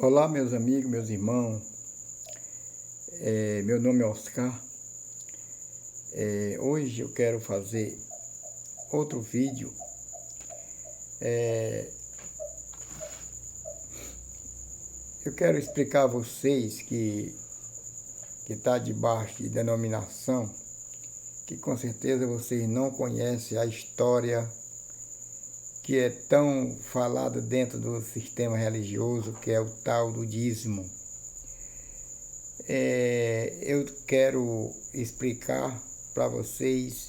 Olá, meus amigos, meus irmãos. Meu nome é Oscar. Hoje eu quero fazer outro vídeo. Eu quero explicar a vocês que está debaixo de denominação, que com certeza vocês não conhecem a história que é tão falada dentro do sistema religioso, que é o tal do dízimo. Eu quero explicar para vocês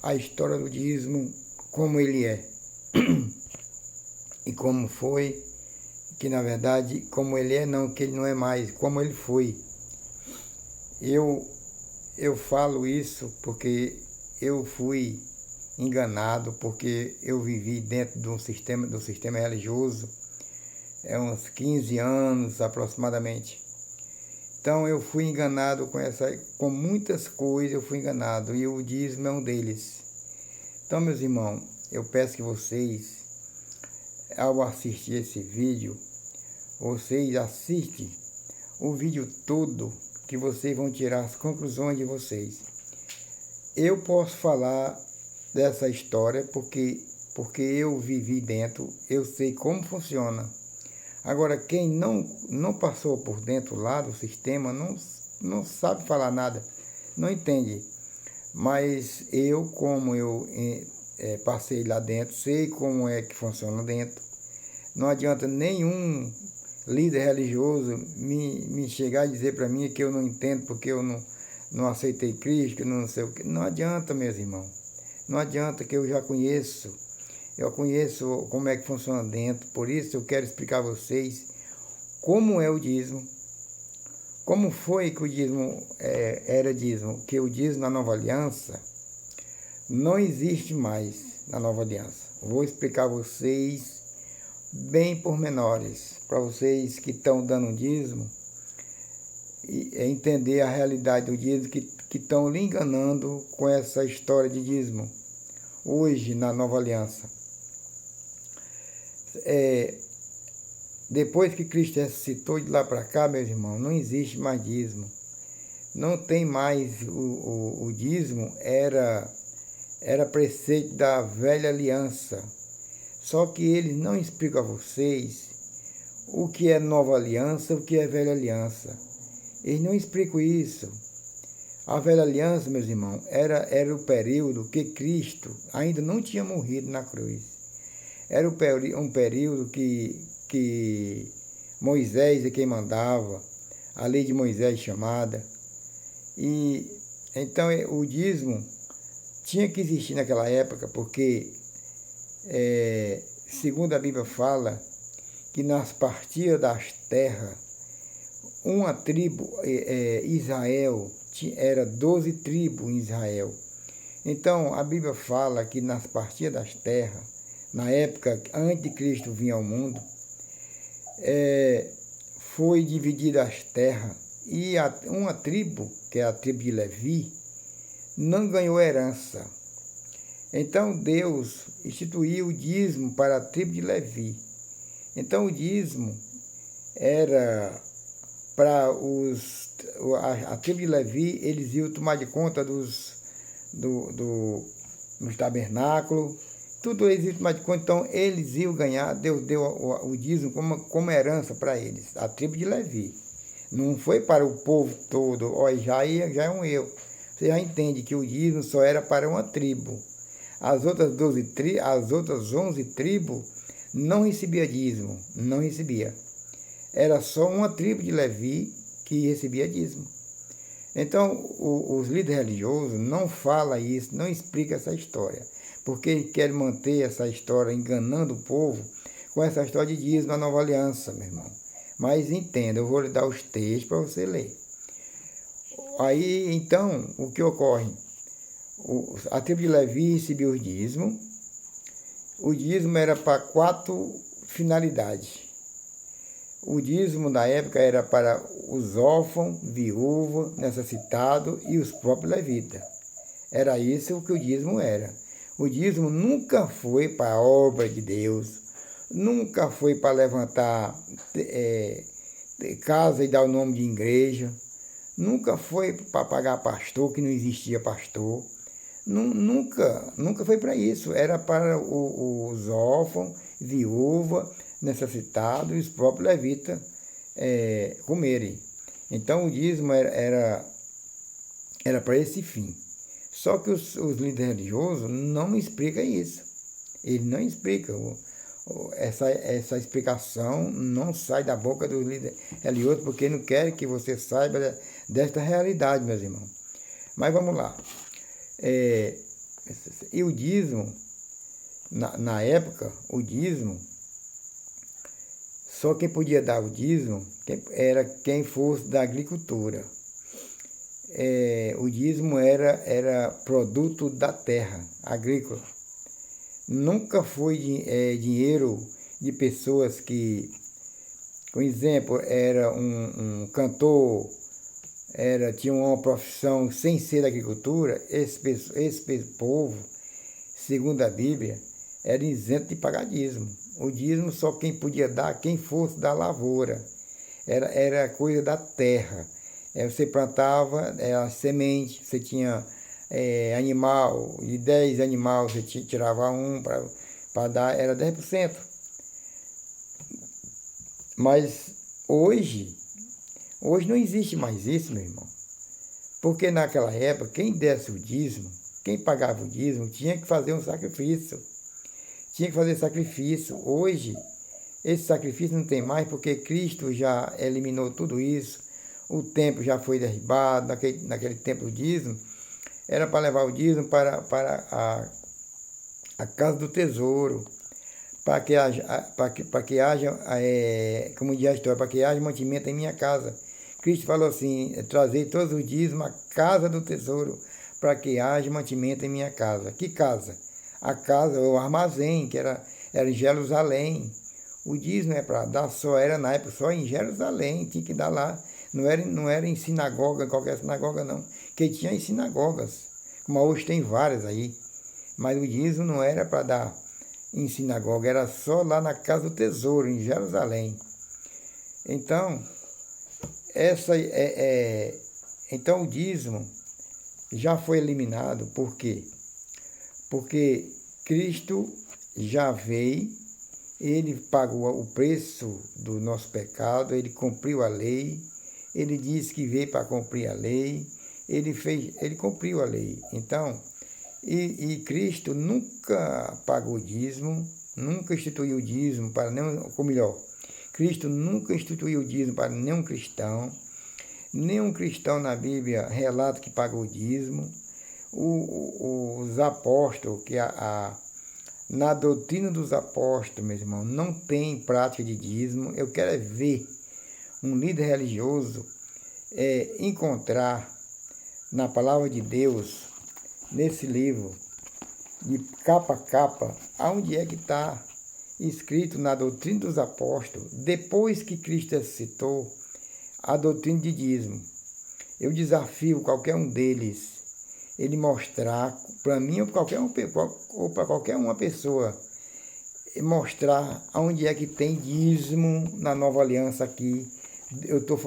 a história do dízimo, como ele é e como foi, que na verdade, como ele é não, que ele não é mais, como ele foi. Eu falo isso porque eu fui enganado, porque eu vivi dentro do sistema religioso uns 15 anos aproximadamente. Então eu fui enganado com muitas coisas, eu fui enganado, e o dízimo é um deles. Então, meus irmãos, eu peço que vocês, ao assistir esse vídeo, vocês assistem o vídeo todo, que vocês vão tirar as conclusões de vocês. Eu posso falar dessa história porque eu vivi dentro, eu sei como funciona. Agora, quem não passou por dentro lá do sistema, não sabe falar nada, não entende. Mas eu, como eu passei lá dentro, sei como é que funciona dentro. Não adianta nenhum líder religioso me chegar e dizer para mim que eu não entendo porque eu não aceitei Cristo, que não sei o que. Não adianta, meus irmãos. Não adianta, que eu já conheço. Eu conheço como é que funciona dentro. Por isso eu quero explicar a vocês como é o dízimo. Como foi que o dízimo era dízimo? Que o dízimo na Nova Aliança não existe mais na Nova Aliança. Vou explicar a vocês bem pormenores, para vocês que estão dando um dízimo, e entender a realidade do dízimo, que estão lhe enganando com essa história de dízimo, hoje na Nova Aliança. Depois que Cristo ressuscitou de lá para cá, meus irmãos, não existe mais dízimo. Não tem mais o dízimo, era preceito da velha aliança. Só que eles não explicam a vocês o que é nova aliança, o que é velha aliança. Eles não explicam isso. A velha aliança, meus irmãos, era o período que Cristo ainda não tinha morrido na cruz. Era um período que Moisés é quem mandava, a lei de Moisés chamada. E então o dízimo tinha que existir naquela época, porque segundo a Bíblia fala, que nas partidas das terras, uma tribo, Israel, era 12 tribos em Israel. Então a Bíblia fala que nas partidas das terras, na época antes de Cristo vir ao mundo, foi dividida as terras, e uma tribo, que é a tribo de Levi, não ganhou herança. Então Deus instituiu o dízimo para a tribo de Levi. Então o dízimo era para a tribo de Levi, eles iam tomar de conta dos tabernáculos, tudo eles iam tomar de conta, então eles iam ganhar. Deus deu o dízimo como herança para eles, a tribo de Levi. Não foi para o povo todo. Já é um erro. Você já entende que o dízimo só era para uma tribo. As outras 11 tribos não recebia dízimo, não recebia. Era só uma tribo de Levi que recebia dízimo. Então, os líderes religiosos não falam isso, não explicam essa história, porque querem manter essa história enganando o povo com essa história de dízimo na Nova Aliança, meu irmão. Mas entenda, eu vou lhe dar os textos para você ler. Aí, então, o que ocorre? A tribo de Levi recebia o dízimo. O dízimo era para 4 finalidades. O dízimo na época era para os órfãos, viúvos, necessitados e os próprios levitas. Era isso que o dízimo era. O dízimo nunca foi para a obra de Deus, nunca foi para levantar casa e dar o nome de igreja, nunca foi para pagar pastor, que não existia pastor, nunca foi para isso, era para os órfãos, viúva, necessitados e os próprios levitas comerem. Então o dízimo era para esse fim. Só que os líderes religiosos não explicam isso. Eles não explicam. Essa explicação não sai da boca dos líderes religiosos, porque não querem que você saiba desta realidade, meus irmãos. Mas vamos lá. E o dízimo, na época, o dízimo, só quem podia dar o dízimo era quem fosse da agricultura. O dízimo era produto da terra agrícola. Nunca foi dinheiro de pessoas que, por exemplo, era um cantor, tinha uma profissão sem ser da agricultura. Esse povo, segundo a Bíblia, era isento de pagar dízimo. O dízimo só quem podia dar, quem fosse da lavoura. Era coisa da terra. Você plantava a semente, você tinha animal, de 10 animais você tirava um para dar, era 10%. Mas hoje não existe mais isso, meu irmão. Porque naquela época, quem desse o dízimo, quem pagava o dízimo, tinha que fazer um sacrifício. Tinha que fazer sacrifício. Hoje, esse sacrifício não tem mais, porque Cristo já eliminou tudo isso. O templo já foi derribado, naquele tempo do dízimo. Era para levar o dízimo para a casa do tesouro, para que haja, como diz a história, para que haja mantimento em minha casa. Cristo falou assim: trazei todos os dízimos à casa do tesouro, para que haja mantimento em minha casa. Que casa? A casa, o armazém, que era em Jerusalém. O dízimo para dar era na época só em Jerusalém, tinha que dar lá. Não era em sinagoga, qualquer sinagoga não, que tinha em sinagogas, como hoje tem várias aí. Mas o dízimo não era para dar em sinagoga, era só lá na casa do tesouro, em Jerusalém. Então, então o dízimo já foi eliminado. Por quê? Porque Cristo já veio, ele pagou o preço do nosso pecado, ele cumpriu a lei, ele disse que veio para cumprir a lei, ele cumpriu a lei. Então, e Cristo nunca pagou dízimo, nunca instituiu dízimo para nenhum, ou melhor, Cristo nunca instituiu dízimo para nenhum cristão. Nenhum cristão na Bíblia relata que pagou dízimo. Os apóstolos, na doutrina dos apóstolos, meus irmãos, não tem prática de dízimo. Eu quero ver um líder religioso encontrar na palavra de Deus, nesse livro, de capa a capa, aonde é que está escrito na doutrina dos apóstolos, depois que Cristo ressuscitou, a doutrina de dízimo. Eu desafio qualquer um deles, ele mostrar para mim ou para qualquer uma pessoa, mostrar aonde é que tem dízimo na nova aliança aqui.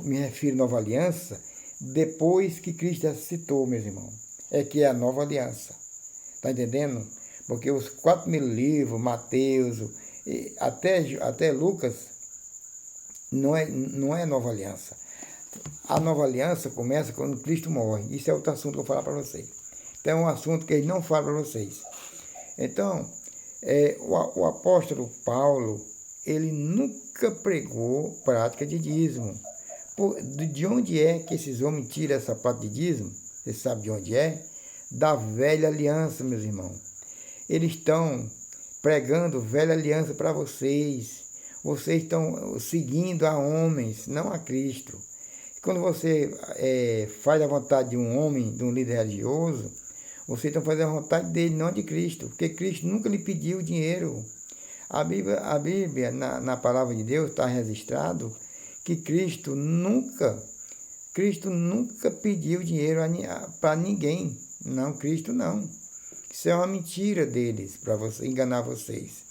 Me refiro à nova aliança depois que Cristo ressuscitou, meus irmãos. Que é a nova aliança. Está entendendo? Porque os 4.000 livros, Mateus, até Lucas, não é nova aliança. A nova aliança começa quando Cristo morre. Isso é outro assunto que eu vou falar para vocês. Então é um assunto que ele não fala para vocês. Então, o apóstolo Paulo, ele nunca pregou prática de dízimo. De onde é que esses homens tiram essa prática de dízimo? Você sabe de onde é? Da velha aliança, meus irmãos. Eles estão pregando velha aliança para vocês. Vocês estão seguindo a homens, não a Cristo. Quando você faz a vontade de um homem, de um líder religioso, vocês estão fazendo a vontade dele, não de Cristo. Porque Cristo nunca lhe pediu dinheiro. A Bíblia na palavra de Deus, está registrado que Cristo nunca pediu dinheiro para ninguém. Não, Cristo não. Isso é uma mentira deles, para enganar vocês.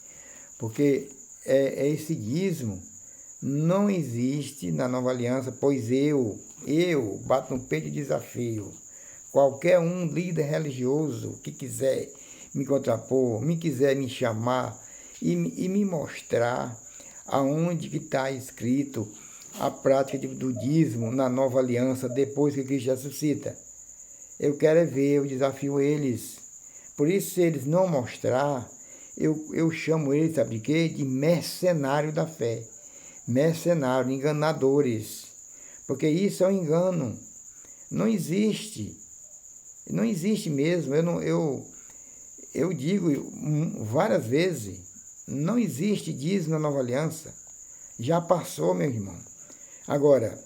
Porque esse dízimo não existe na nova aliança, pois eu bato no peito e desafio qualquer um líder religioso que quiser me contrapor, me quiser me chamar e me mostrar aonde que está escrito a prática do dízimo na nova aliança depois que Cristo ressuscita. Eu quero ver, eu desafio eles. Por isso, se eles não mostrar, eu chamo eles, sabe de quê? De mercenário da fé. Mercenário, enganadores. Porque isso é um engano. Não existe. Não existe mesmo. Eu digo várias vezes, não existe dízimo na nova aliança. Já passou, meu irmão. Agora,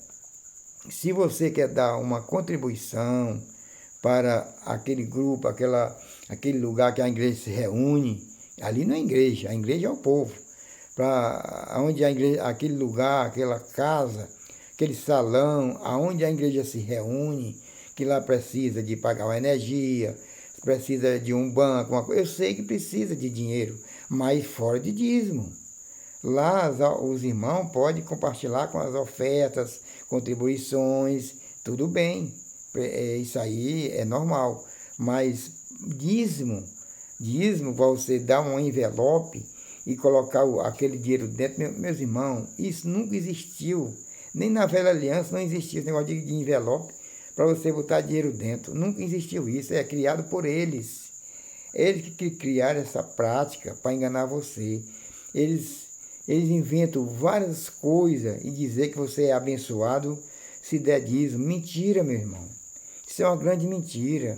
se você quer dar uma contribuição para aquele grupo, aquele lugar que a igreja se reúne, ali não é igreja, a igreja é o povo. Para onde a igreja, aquele lugar, aquela casa, aquele salão, aonde a igreja se reúne, que lá precisa de pagar uma energia, precisa de um banco, uma coisa. Eu sei que precisa de dinheiro, mas fora de dízimo. Lá os irmãos podem compartilhar com as ofertas, contribuições, tudo bem. Isso aí é normal. Mas dízimo, você dá um envelope e colocar aquele dinheiro dentro, meus irmãos, isso nunca existiu. Nem na velha aliança não existia esse negócio de envelope para você botar dinheiro dentro. Nunca existiu isso, é criado por eles. Eles que criaram essa prática para enganar você. Eles inventam várias coisas e dizer que você é abençoado se der dízimo. Mentira, meu irmão. Isso é uma grande mentira.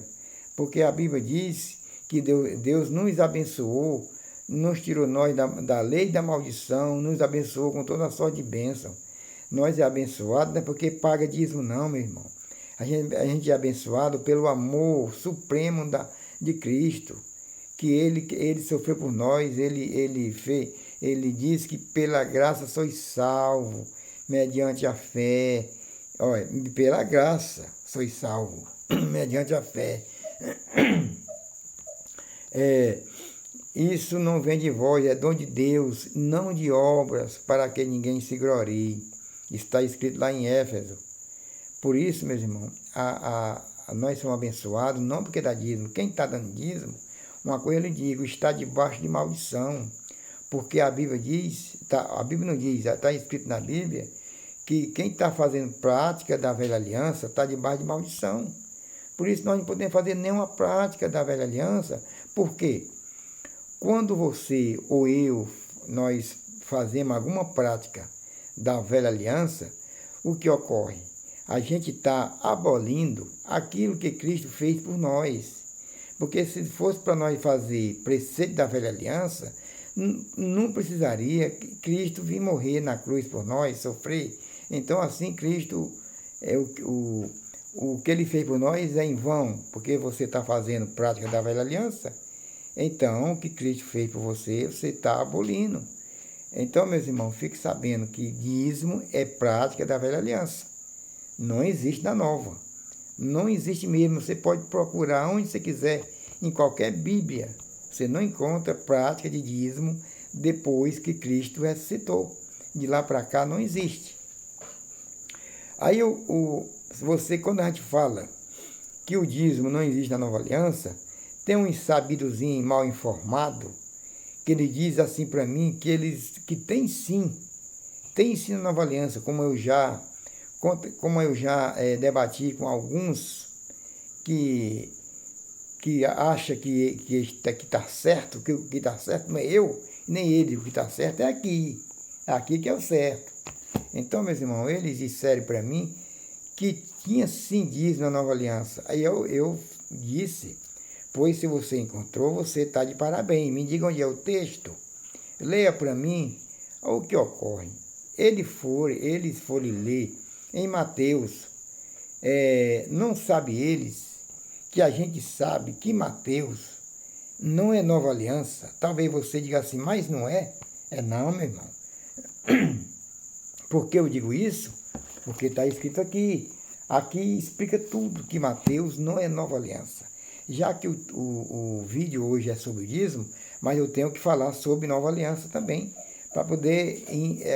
Porque a Bíblia diz que Deus nos abençoou, nos tirou nós da lei e da maldição, nos abençoou com toda a sorte de bênção. Nós é abençoado não é porque paga dízimo não, meu irmão. A gente é abençoado pelo amor supremo de Cristo, que ele sofreu por nós, ele diz que pela graça sois salvo, mediante a fé. Olha, pela graça sois salvo, mediante a fé. Isso não vem de vós, é dom de Deus, não de obras, para que ninguém se glorie. Está escrito lá em Éfeso. Por isso, meus irmãos, nós somos abençoados, não porque dá dízimo. Quem está dando dízimo, uma coisa eu lhe digo, está debaixo de maldição. Porque a Bíblia diz, a Bíblia não diz, está escrito na Bíblia, que quem está fazendo prática da velha aliança está debaixo de maldição. Por isso nós não podemos fazer nenhuma prática da velha aliança. Por quê? Quando você ou eu, nós fazemos alguma prática da velha aliança, o que ocorre? A gente está abolindo aquilo que Cristo fez por nós. Porque se fosse para nós fazer preceito da velha aliança, não precisaria Cristo vir morrer na cruz por nós, sofrer. Então assim Cristo, o que ele fez por nós é em vão, porque você está fazendo prática da velha aliança. Então o que Cristo fez por você, você está abolindo. Então, meus irmãos, fique sabendo que dízimo é prática da velha aliança. Não existe na nova. Não existe mesmo. Você pode procurar onde você quiser, em qualquer Bíblia. Você não encontra prática de dízimo depois que Cristo ressuscitou. De lá para cá não existe. Aí você, quando a gente fala que o dízimo não existe na nova aliança, tem um insabidozinho mal informado que ele diz assim para mim que tem sim na nova aliança, como eu já debati com alguns que acha que está certo, que o que está certo não é eu, nem ele, o que está certo é aqui que é o certo. Então, meus irmãos, eles disseram para mim que tinha sim dízimo na nova aliança. Aí eu disse, pois se você encontrou, você está de parabéns. Me diga onde é o texto. Leia para mim o que ocorre. Eles foram ler em Mateus. Não sabe eles que a gente sabe que Mateus não é nova aliança. Talvez você diga assim, mas não é? Não, meu irmão. Por que eu digo isso? Porque está escrito aqui. Aqui explica tudo que Mateus não é nova aliança. Já que o vídeo hoje é sobre o dízimo, mas eu tenho que falar sobre nova aliança também, para poder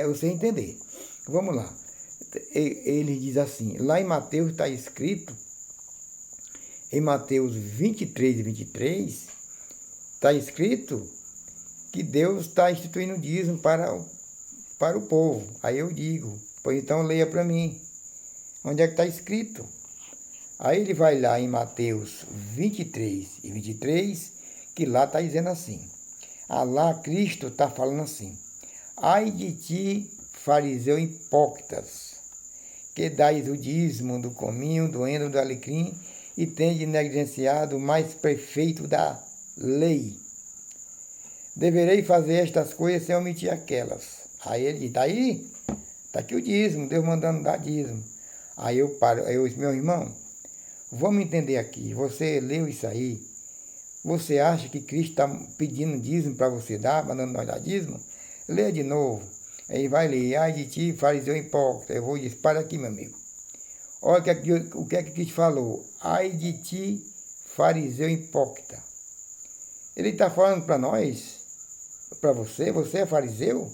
você entender. Vamos lá. Ele diz assim, lá em Mateus está escrito, em Mateus 23 e 23, está escrito que Deus está instituindo o dízimo para o povo. Aí eu digo, pois então leia para mim, onde é que está escrito? Aí ele vai lá em Mateus 23 e 23, que lá está dizendo assim, lá Cristo está falando assim, ai de ti, fariseu hipócritas, que dais o dízimo do cominho, do endro, do alecrim, e tendes negligenciado o mais perfeito da lei. Deverei fazer estas coisas sem omitir aquelas. Aí ele diz, está aqui o dízimo, Deus mandando dar dízimo. Aí eu paro, meu irmão, vamos entender aqui, você leu isso aí, você acha que Cristo está pedindo dízimo para você dar, mandando nós dar dízimo? Lê de novo. Aí vai ler, ai de ti, fariseu hipócrita. Eu vou dizer, para aqui, meu amigo. Olha o que é que Cristo falou. Ai de ti, fariseu hipócrita. Ele está falando para nós, para você é fariseu?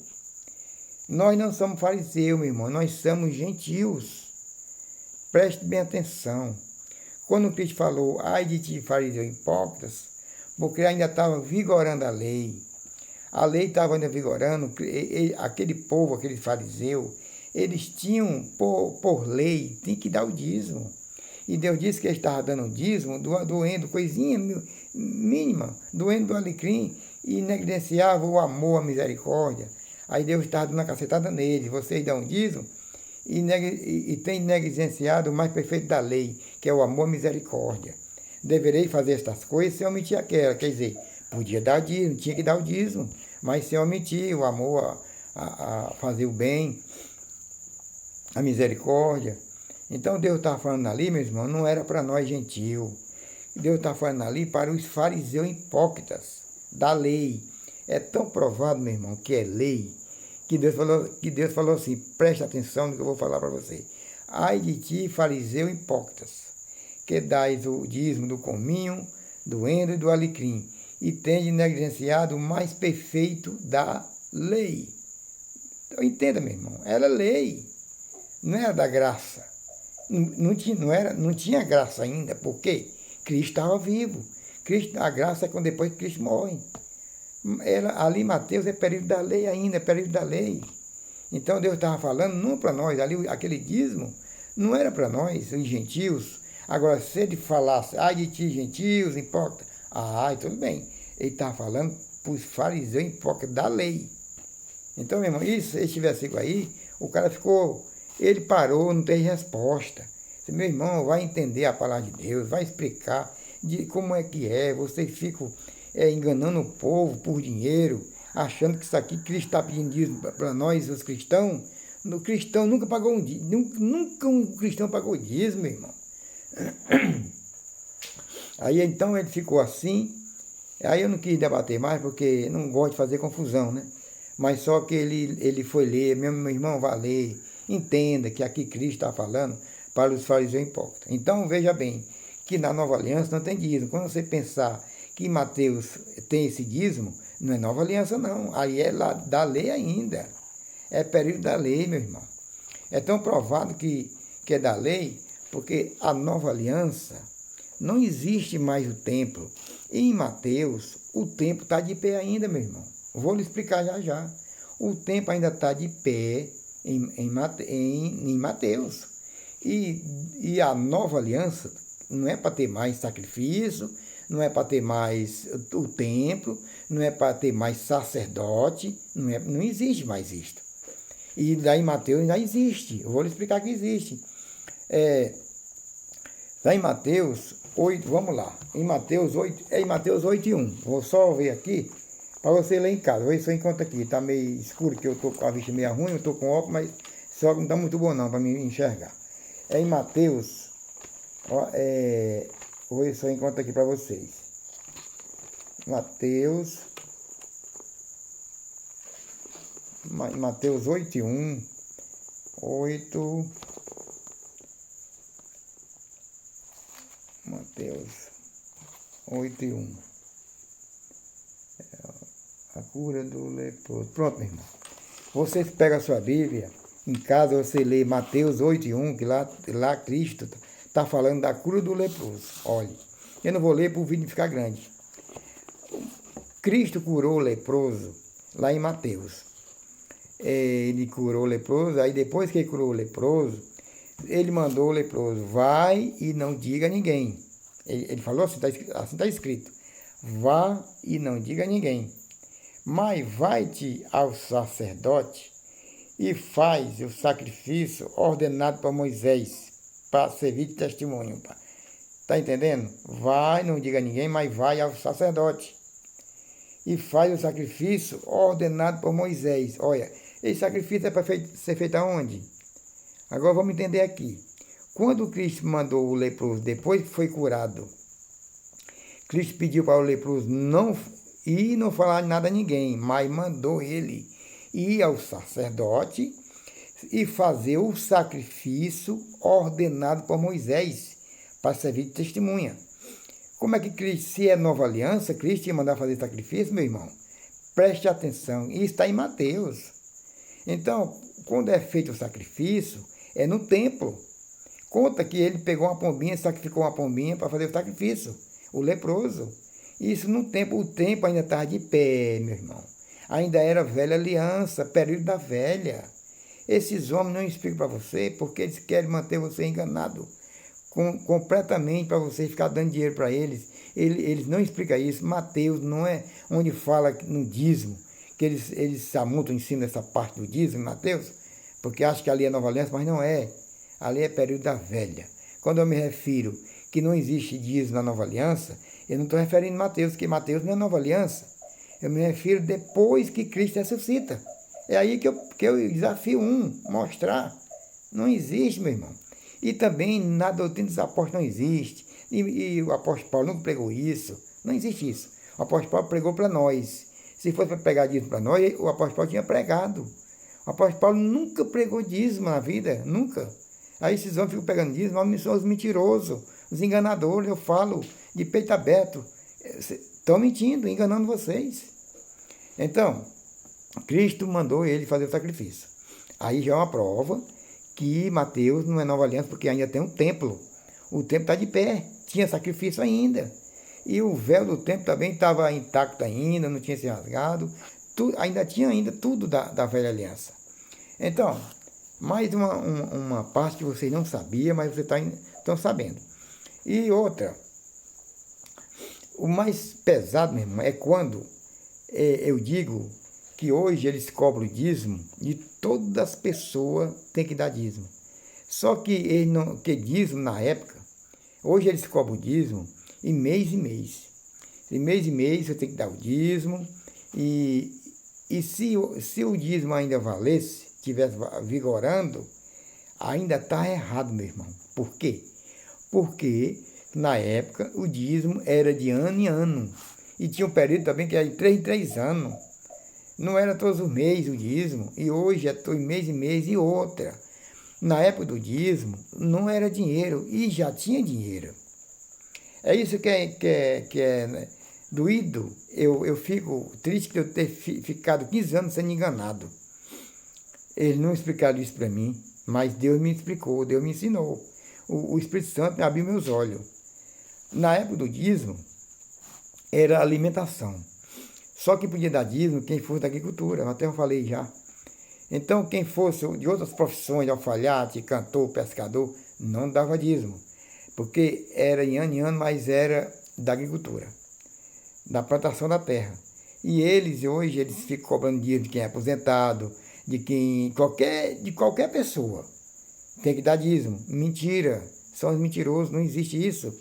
Nós não somos fariseus, meu irmão, nós somos gentios. Preste bem atenção. Quando Cristo falou, ai de ti, fariseu hipócritas, porque ainda estava vigorando a lei. A lei estava ainda vigorando, aquele povo, aquele fariseu, eles tinham, por lei, tinha que dar o dízimo. E Deus disse que ele estava dando o dízimo do endo, coisinha mínima, do endo do alecrim, e negligenciava o amor, a misericórdia. Aí Deus estava dando uma cacetada nele, vocês dão o dízimo e tem negligenciado o mais perfeito da lei, que é o amor, a misericórdia. Deverei fazer estas coisas sem omitir aquela, quer dizer, podia dar dízimo, tinha que dar o dízimo, mas sem omitir o amor, a fazer o bem, a misericórdia. Então Deus está falando ali, meu irmão, não era para nós gentil. Deus está falando ali para os fariseus hipócritas da lei. É tão provado, meu irmão, que é lei, que Deus falou assim, preste atenção no que eu vou falar para você. Ai de ti, fariseu hipócritas, que dais o dízimo do cominho, do endro e do alecrim, e tende negligenciado o mais perfeito da lei. Então, entenda, meu irmão, era lei, não era da graça. Não tinha graça ainda, porque Cristo estava vivo. A graça é quando depois que Cristo morre. Ali Mateus é período da lei ainda, é período da lei. Então Deus estava falando não para nós, ali aquele dízimo não era para nós, os gentios. Agora, se ele falasse, ai de ti, gentios, hipócritas, tudo bem. Ele estava falando para os fariseus hipócritas da lei. Então, meu irmão, esse versículo aí, o cara ficou, ele parou, não teve resposta. Meu irmão, vai entender a palavra de Deus, vai explicar de como é que é. Vocês ficam enganando o povo por dinheiro, achando que isso aqui, Cristo está pedindo dízimo para nós, os cristãos. O cristão nunca pagou um dízimo, nunca um cristão pagou dízimo, meu irmão. Aí então ele ficou assim. Aí eu não quis debater mais, porque não gosto de fazer confusão, né? Mas só que ele foi ler, meu irmão, vai ler, entenda que aqui Cristo está falando para os fariseus hipócritas. Então veja bem, que na nova aliança não tem dízimo. Quando você pensar que Mateus tem esse dízimo, não é nova aliança não, aí é lá da lei ainda. É período da lei, meu irmão. É tão provado que é da lei, porque a nova aliança não existe mais o templo. Em Mateus, o templo está de pé ainda, meu irmão. Vou lhe explicar já já. O templo ainda está de pé em Mateus. E a nova aliança não é para ter mais sacrifício, não é para ter mais o templo, não é para ter mais sacerdote, não existe mais isto. E lá em Mateus ainda existe. Eu vou lhe explicar que existe. Lá em Mateus 8, vamos lá. Em Mateus 8:1. Vou só ver aqui para você ler em casa. Vou ver se eu encontro aqui. Está meio escuro, que eu estou com a vista meio ruim, eu estou com óculos, mas esse óculos não está muito bom não para me enxergar. É em Mateus. Vou ver se eu encontro aqui para vocês. Mateus 8:1. 8. Mateus 8:1. A cura do leproso. Pronto, meu irmão. Você pega a sua Bíblia, em casa você lê Mateus 8:1, que lá Cristo está falando da cura do leproso. Olha, eu não vou ler para o vídeo ficar grande. Cristo curou o leproso lá em Mateus. Ele curou o leproso, aí depois que ele curou o leproso, ele mandou o leproso, vai e não diga a ninguém. Ele falou assim está escrito, vá e não diga a ninguém, mas vai-te ao sacerdote e faz o sacrifício ordenado por Moisés, para servir de testemunho. Está entendendo? Vai, não diga a ninguém, mas vai ao sacerdote e faz o sacrifício ordenado por Moisés. Olha, esse sacrifício é para ser feito aonde? Agora vamos entender aqui. Quando Cristo mandou o leproso, depois que foi curado, Cristo pediu para o leproso não falar nada a ninguém, mas mandou ele ir ao sacerdote e fazer o sacrifício ordenado por Moisés, para servir de testemunha. Como é que Cristo, se é nova aliança, Cristo ia mandar fazer sacrifício, meu irmão? Preste atenção, isso está em Mateus. Então, quando é feito o sacrifício, é no templo. Conta que ele pegou uma pombinha, sacrificou uma pombinha para fazer o sacrifício, o leproso. Isso no templo, o templo ainda estava de pé, meu irmão. Ainda era velha aliança, período da velha. Esses homens não explicam para você porque eles querem manter você enganado completamente, para você ficar dando dinheiro para eles. Eles não explicam isso. Mateus não é onde fala no dízimo, que eles se amontam em cima dessa parte do dízimo, Mateus, porque acham que ali é nova aliança, mas não é. Ali é período da velha. Quando eu me refiro que não existe dízimo na nova aliança, eu não estou referindo a Mateus, que Mateus não é nova aliança. Eu me refiro depois que Cristo ressuscita. É aí que eu desafio mostrar. Não existe, meu irmão. E também na doutrina dos apóstolos não existe. E o apóstolo Paulo nunca pregou isso. Não existe isso. O apóstolo Paulo pregou para nós. Se fosse para pregar dízimo para nós, o apóstolo Paulo tinha pregado. O apóstolo Paulo nunca pregou dízimo na vida. Nunca. Aí esses homens ficam pegando dízimo, mas são os mentirosos, os enganadores. Eu falo de peito aberto. Estão mentindo, enganando vocês. Então, Cristo mandou ele fazer o sacrifício. Aí já é uma prova que Mateus não é nova aliança, porque ainda tem um templo. O templo está de pé, tinha sacrifício ainda. E o véu do templo também estava intacto ainda, não tinha se rasgado. Ainda tinha tudo da velha aliança. Então, mais uma parte que vocês não sabiam, mas vocês estão sabendo. E outra, o mais pesado, meu irmão, é quando eu digo que hoje eles cobram dízimo e todas as pessoas têm que dar dízimo. Só que dízimo na época, hoje eles cobram dízimo em mês. Em mês você tem que dar o dízimo. E se o dízimo ainda valesse, estivesse vigorando, ainda está errado, meu irmão. Por quê? Porque na época o dízimo era de ano em ano. E tinha um período também que era de 3 em 3 anos. Não era todos os meses o dízimo, e hoje é todo mês em mês. E outra, na época do dízimo, não era dinheiro, e já tinha dinheiro. É isso que é né, doído. Eu fico triste de eu ter ficado 15 anos sendo enganado. Eles não explicaram isso para mim, mas Deus me explicou, Deus me ensinou. O Espírito Santo me abriu meus olhos. Na época do dízimo, era alimentação. Só que podia dar dízimo quem fosse da agricultura, até eu falei já. Então, quem fosse de outras profissões, de alfaiate, cantor, pescador, não dava dízimo. Porque era em ano, mas era da agricultura, da plantação da terra. E hoje, eles ficam cobrando dízimo de quem é aposentado, de qualquer pessoa. Tem que dar dízimo. Mentira, são os mentirosos, não existe isso.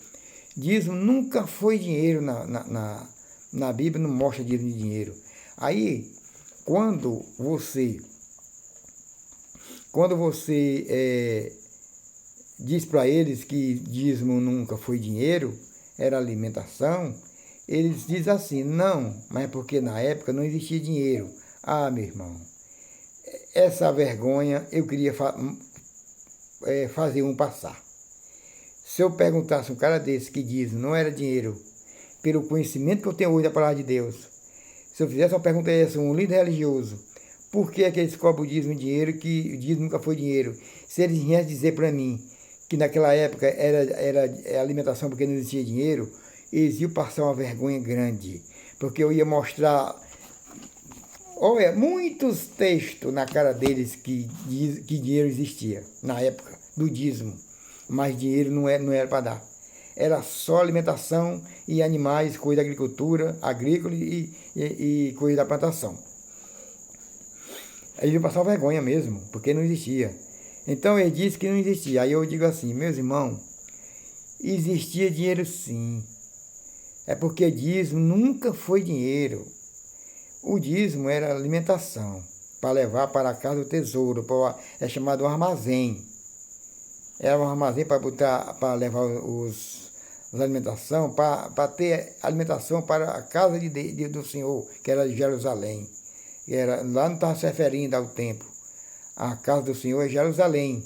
Dízimo nunca foi dinheiro na Bíblia, não mostra dízimo de dinheiro. Aí, quando você diz para eles que dízimo nunca foi dinheiro, era alimentação, eles dizem assim, não, mas é porque na época não existia dinheiro. Ah, meu irmão, essa vergonha eu queria fazer passar. Se eu perguntasse um cara desse que diz não era dinheiro, pelo conhecimento que eu tenho hoje da palavra de Deus, se eu fizesse uma pergunta dessa, um líder religioso, Por que é que eles cobram o dízimo em dinheiro, que o dízimo nunca foi dinheiro? Se eles viessem dizer para mim que naquela época era alimentação porque não existia dinheiro, eles iam passar uma vergonha grande. Porque eu ia mostrar, olha, muitos textos na cara deles que dinheiro existia na época do dízimo. Mas dinheiro não era para dar. Era só alimentação e animais, coisa da agricultura, agrícola e coisa da plantação. Eles iam passar vergonha mesmo, porque não existia. Então ele disse que não existia. Aí eu digo assim, meus irmãos, existia dinheiro sim. É porque dízimo nunca foi dinheiro. O dízimo era alimentação, para levar para a casa o tesouro, é chamado armazém. Era um armazém para levar as alimentação, para ter alimentação para a casa do Senhor, que era de Jerusalém. Lá não estava se referindo ao templo. A casa do Senhor é Jerusalém.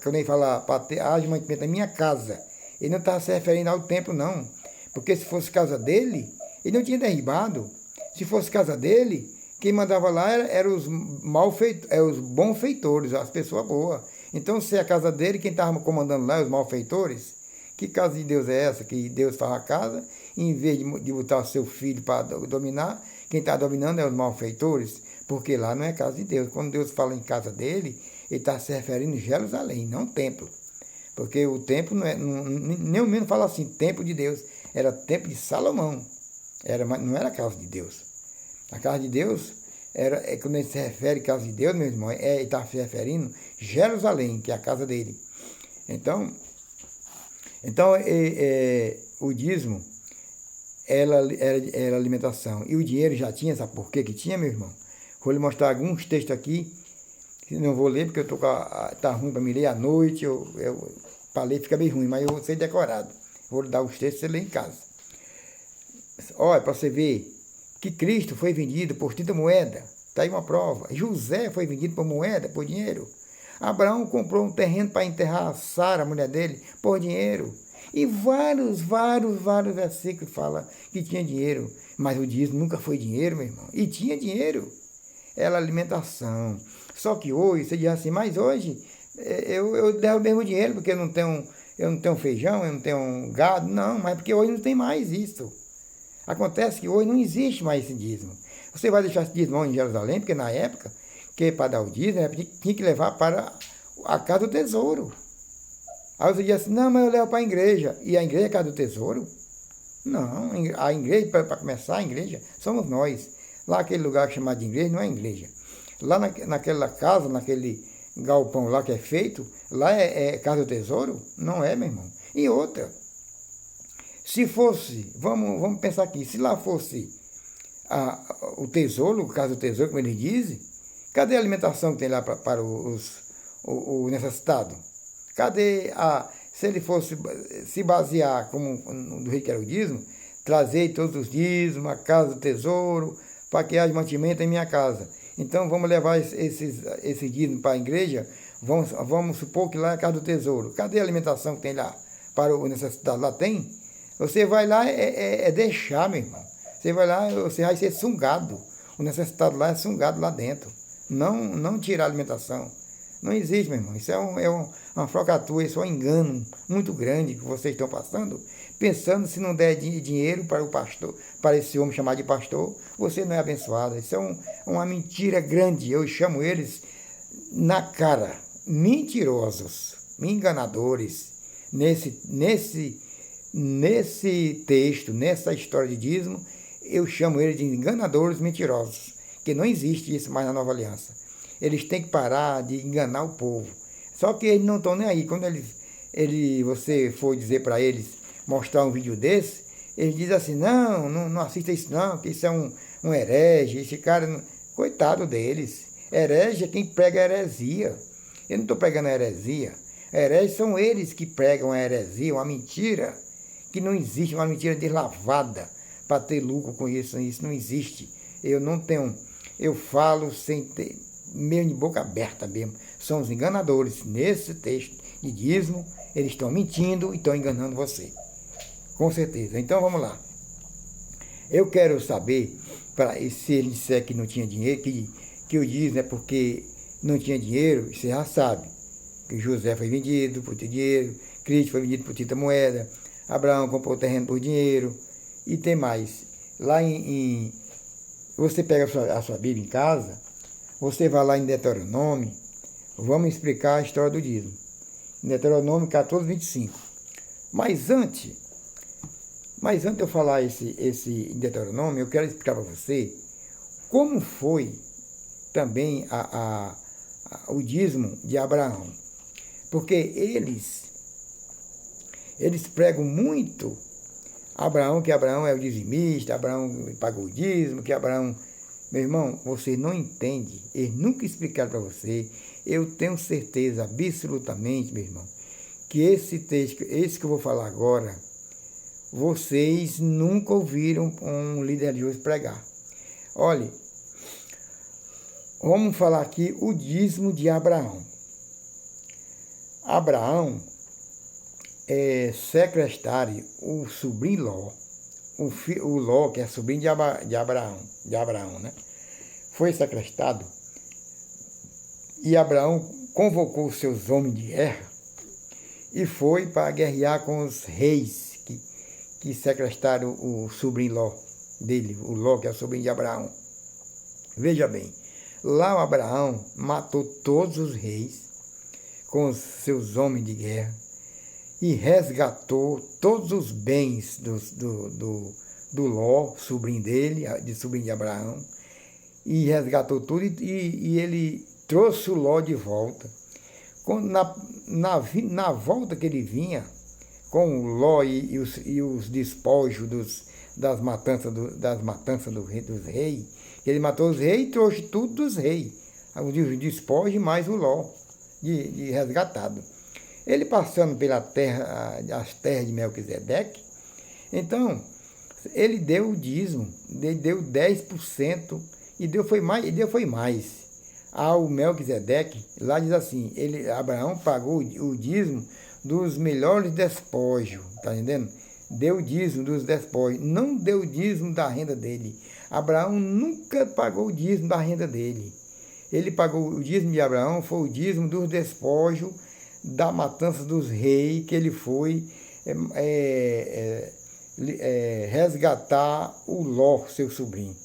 Quando ele fala, para ter mantimento na minha casa, ele não estava se referindo ao templo, não. Porque se fosse casa dele, ele não tinha derribado. Se fosse casa dele, quem mandava lá eram os os bonfeitores, as pessoas boas. Então, se é a casa dele, quem estava comandando lá, os malfeitores, que casa de Deus é essa? Que Deus faz a casa, e em vez de botar o seu filho para dominar, quem está dominando é os malfeitores, porque lá não é casa de Deus. Quando Deus fala em casa dele, ele está se referindo a Jerusalém, não templo. Porque o templo nem o menos fala assim, templo de Deus, era templo de Salomão, não era casa de Deus. A casa de Deus, quando ele se refere à casa de Deus, meu irmão, ele está se referindo a Jerusalém, que é a casa dele. Então o dízimo era alimentação. E o dinheiro já tinha, sabe por quê que tinha, meu irmão? Vou lhe mostrar alguns textos aqui, que não vou ler, porque tá ruim para me ler à noite, para ler fica bem ruim, mas eu sei decorado. Vou lhe dar os textos para você ler em casa. Olha, para você ver que Cristo foi vendido por 30 moedas. Está aí uma prova. José foi vendido por moeda, por dinheiro. Abraão comprou um terreno para enterrar Sara, a mulher dele, por dinheiro. E vários versículos falam que tinha dinheiro. Mas o dízimo nunca foi dinheiro, meu irmão. E tinha dinheiro. Era alimentação. Só que hoje, você diz assim, mas hoje eu devo o mesmo dinheiro, porque eu não tenho feijão, eu não tenho gado. Não, mas porque hoje não tem mais isso. Acontece que hoje não existe mais esse dízimo. Você vai deixar esse dízimo em Jerusalém, porque na época, que para dar o dízimo, tinha que levar para a casa do tesouro. Aí você diz assim, não, mas eu levo para a igreja. E a igreja é a casa do tesouro? Não, a igreja, para começar, a igreja somos nós. Lá aquele lugar chamado de igreja não é igreja. Lá naquela casa, naquele galpão lá que é feito, lá é casa do tesouro? Não é, meu irmão. E outra, se fosse, vamos pensar aqui, se lá fosse o tesouro, o caso do tesouro, como eles dizem, cadê a alimentação que tem lá para o necessitado? Cadê se ele fosse se basear como do rei que era o dízimo, trazer todos os dízimos, a casa do tesouro, para que haja mantimento em minha casa. Então vamos levar esse dízimo para a igreja, vamos supor que lá é a casa do tesouro. Cadê a alimentação que tem lá para o necessitado? Lá tem? Você vai lá, deixar, meu irmão. Você vai lá, você vai ser sungado. O necessitado lá é sungado lá dentro. Não tirar a alimentação. Não existe, meu irmão. Isso é uma falcatrua, isso é um engano muito grande que vocês estão passando, pensando se não der dinheiro para o pastor, para esse homem chamado de pastor, você não é abençoado. Isso é uma mentira grande. Eu chamo eles na cara, mentirosos, enganadores. Nesse texto, nessa história de dízimo, eu chamo eles de enganadores mentirosos, que não existe isso mais na Nova Aliança. Eles têm que parar de enganar o povo. Só que eles não estão nem aí. Quando você for dizer para eles, mostrar um vídeo desse, eles dizem assim, não assista isso não, que isso é um herege, esse cara, coitado deles. Herege é quem prega a heresia. Eu não estou pregando a heresia. Hereges são eles que pregam a heresia, uma mentira que não existe, uma mentira deslavada para ter lucro com isso. Isso não existe. Eu falo sem ter, meio de boca aberta mesmo. São os enganadores. Nesse texto de dízimo, eles estão mentindo e estão enganando você. Com certeza. Então vamos lá. Eu quero saber, se ele disser que não tinha dinheiro, que o dízimo é porque não tinha dinheiro, você já sabe. Que José foi vendido por ter dinheiro, Cristo foi vendido por tinta moeda, Abraão comprou o terreno por dinheiro, e tem mais. Lá você pega a sua Bíblia em casa, você vai lá em Deuteronômio, vamos explicar a história do dízimo. Em Deuteronômio 14, 25. Mas antes de eu falar esse Deuteronômio, eu quero explicar para você como foi também o dízimo de Abraão. Porque eles pregam muito Abraão, que Abraão é o dizimista, Abraão pagou o dízimo, que Abraão... Meu irmão, você não entende, eles nunca explicaram para você. Eu tenho certeza, absolutamente, meu irmão, que esse texto, esse que eu vou falar agora, vocês nunca ouviram um líder religioso pregar. Olha, vamos falar aqui o dízimo de Abraão. Abraão secretário, o sobrinho Ló, o Ló, que é sobrinho de Abraão, né? Foi sequestrado e Abraão convocou os seus homens de guerra e foi para guerrear com os reis que sequestraram o sobrinho Ló dele, o Ló, que é o sobrinho de Abraão. Veja bem, lá o Abraão matou todos os reis com os seus homens de guerra e resgatou todos os bens do Ló, sobrinho dele, sobrinho de Abraão, e resgatou tudo, e ele trouxe o Ló de volta. Na volta que ele vinha, com o Ló e os despojos das matanças dos reis, ele matou os reis e trouxe tudo dos reis, os despojos mais o Ló de resgatado. Ele passando pela terra, as terras de Melquisedeque, então ele deu o dízimo, ele deu 10%, e Deus foi mais ao Melquisedeque. Lá diz assim, Abraão pagou o dízimo dos melhores despojos, tá entendendo? Deu o dízimo dos despojos, não deu o dízimo da renda dele. Abraão nunca pagou o dízimo da renda dele. Ele pagou o dízimo de Abraão, foi o dízimo dos despojos da matança dos reis, que ele foi resgatar o Ló, seu sobrinho.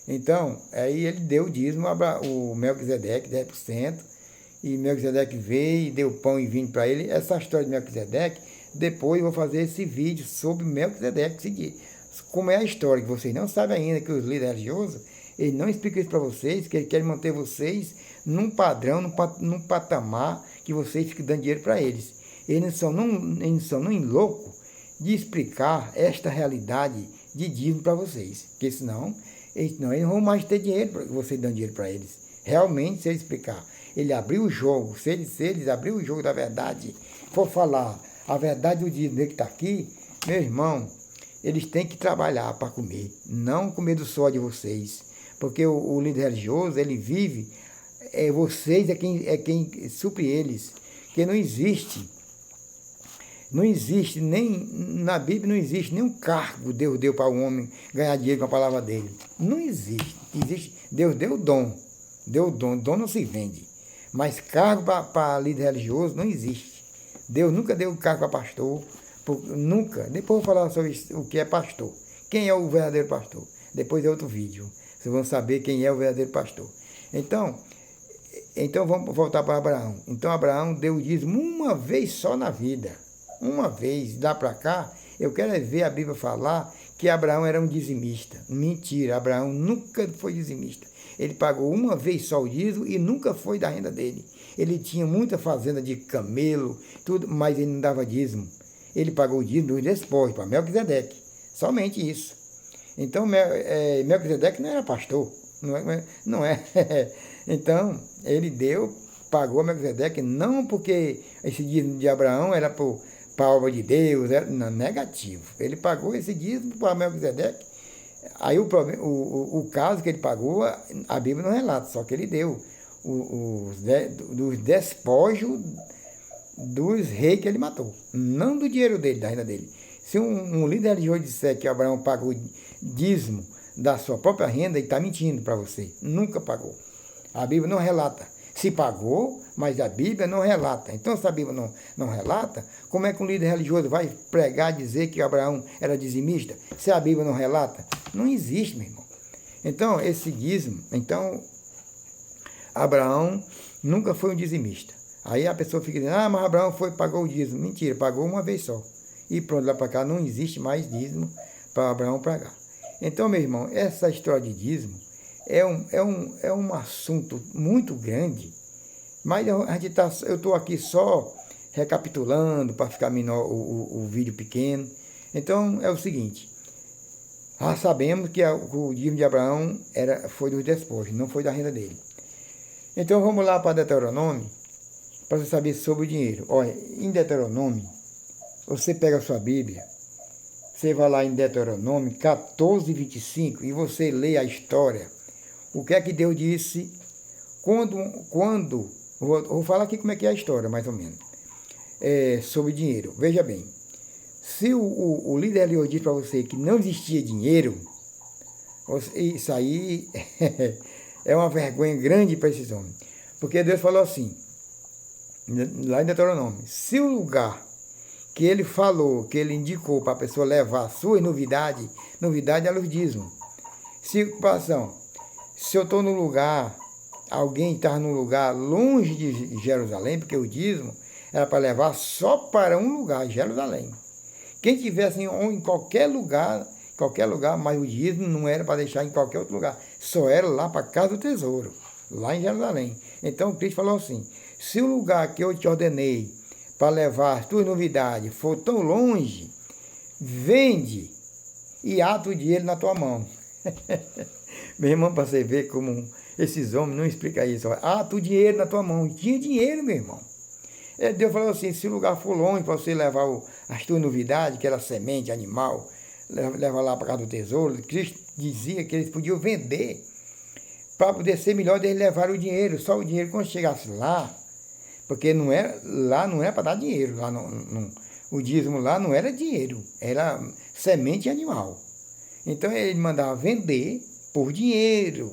Então, aí ele deu o dízimo, o Melquisedeque, 10%, e Melquisedeque veio e deu pão e vinho para ele. Essa história de Melquisedeque, depois eu vou fazer esse vídeo sobre Melquisedeque, como é a história, que vocês não sabem ainda, que os líderes religiosos, eles não explicam isso para vocês, que eles querem manter vocês num padrão, num patamar, que vocês ficam dando dinheiro para eles. Eles não são nem loucos de explicar esta realidade de dízimo para vocês, porque senão eles não vão mais ter dinheiro para vocês dando dinheiro para eles. Realmente, se ele explicar, ele abriu o jogo, se eles abrir o jogo da verdade, for falar a verdade do dízimo que está aqui, meu irmão, eles têm que trabalhar para comer, não comer do suor de vocês, porque o líder religioso, ele vive, vocês é quem supre eles, que não existe nem, na Bíblia não existe nenhum cargo Deus deu para o homem ganhar dinheiro com a palavra dele. Não existe. Deus deu dom. Dom não se vende. Mas cargo para líder religioso não existe. Deus nunca deu cargo para pastor. Nunca. Depois eu vou falar sobre o que é pastor. Quem é o verdadeiro pastor? Depois é outro vídeo. Vocês vão saber quem é o verdadeiro pastor. Então vamos voltar para Abraão. Então Abraão deu o dízimo uma vez só na vida. Uma vez, lá para cá, eu quero ver a Bíblia falar que Abraão era um dizimista. Mentira, Abraão nunca foi dizimista. Ele pagou uma vez só o dízimo e nunca foi da renda dele. Ele tinha muita fazenda de camelo, tudo, mas ele não dava dízimo. Ele pagou o dízimo dos despojos para Melquisedeque. Somente isso. Então, Melquisedeque não era pastor. Não é. Então, ele pagou a Melquisedeque, não porque esse dízimo de Abraão era para a obra de Deus, não, negativo. Ele pagou esse dízimo para Melquisedeque. Aí o caso que ele pagou, a Bíblia não relata, só que ele deu dos despojos dos reis que ele matou, não do dinheiro dele, da renda dele. Se um líder religioso disser que Abraão pagou dízimo da sua própria renda, ele está mentindo para você. Nunca pagou. A Bíblia não relata. Se pagou, mas a Bíblia não relata. Então, se a Bíblia não relata, como é que um líder religioso vai pregar, dizer que Abraão era dizimista? Se a Bíblia não relata, não existe, meu irmão. Então, esse dízimo, Abraão nunca foi um dizimista. Aí a pessoa fica dizendo, mas Abraão pagou o dízimo. Mentira, pagou uma vez só. E pronto, lá para cá não existe mais dízimo para Abraão pagar. Então, meu irmão, essa história de dízimo é um assunto muito grande, mas eu estou aqui só recapitulando para ficar menor o vídeo pequeno. Então, é o seguinte, nós sabemos que o dízimo de Abraão foi dos despojos, não foi da renda dele. Então, vamos lá para Deuteronômio, para você saber sobre o dinheiro. Olha, em Deuteronômio, você pega a sua Bíblia, você vai lá em Deuteronômio 14:25 e você lê a história. O que é que Deus disse vou falar aqui como é que é a história, mais ou menos, sobre dinheiro. Veja bem, se o líder religioso diz para você que não existia dinheiro, isso aí é uma vergonha grande para esses homens. Porque Deus falou assim, lá em Deuteronômio, se o lugar que ele falou, que ele indicou para a pessoa levar suas novidade é o dízimo. Se eu estou no lugar, alguém está num lugar longe de Jerusalém, porque o dízimo era para levar só para um lugar, Jerusalém. Quem tivesse em qualquer lugar, mas o dízimo não era para deixar em qualquer outro lugar, só era lá para a casa do tesouro, lá em Jerusalém. Então Cristo falou assim, se o lugar que eu te ordenei para levar as tuas novidades for tão longe, vende e ata o dinheiro na tua mão. Meu irmão, para você ver como esses homens não explicam isso. Ata o dinheiro na tua mão. E tinha dinheiro, meu irmão. Deus falou assim, se o lugar for longe para você levar as tuas novidades, que era semente, animal, levar lá para casa do tesouro, Cristo dizia que eles podiam vender para poder ser melhor deles levar o dinheiro. Só o dinheiro quando chegasse lá, porque lá não era para dar dinheiro, o dízimo lá não era dinheiro, era semente animal. Então ele mandava vender por dinheiro.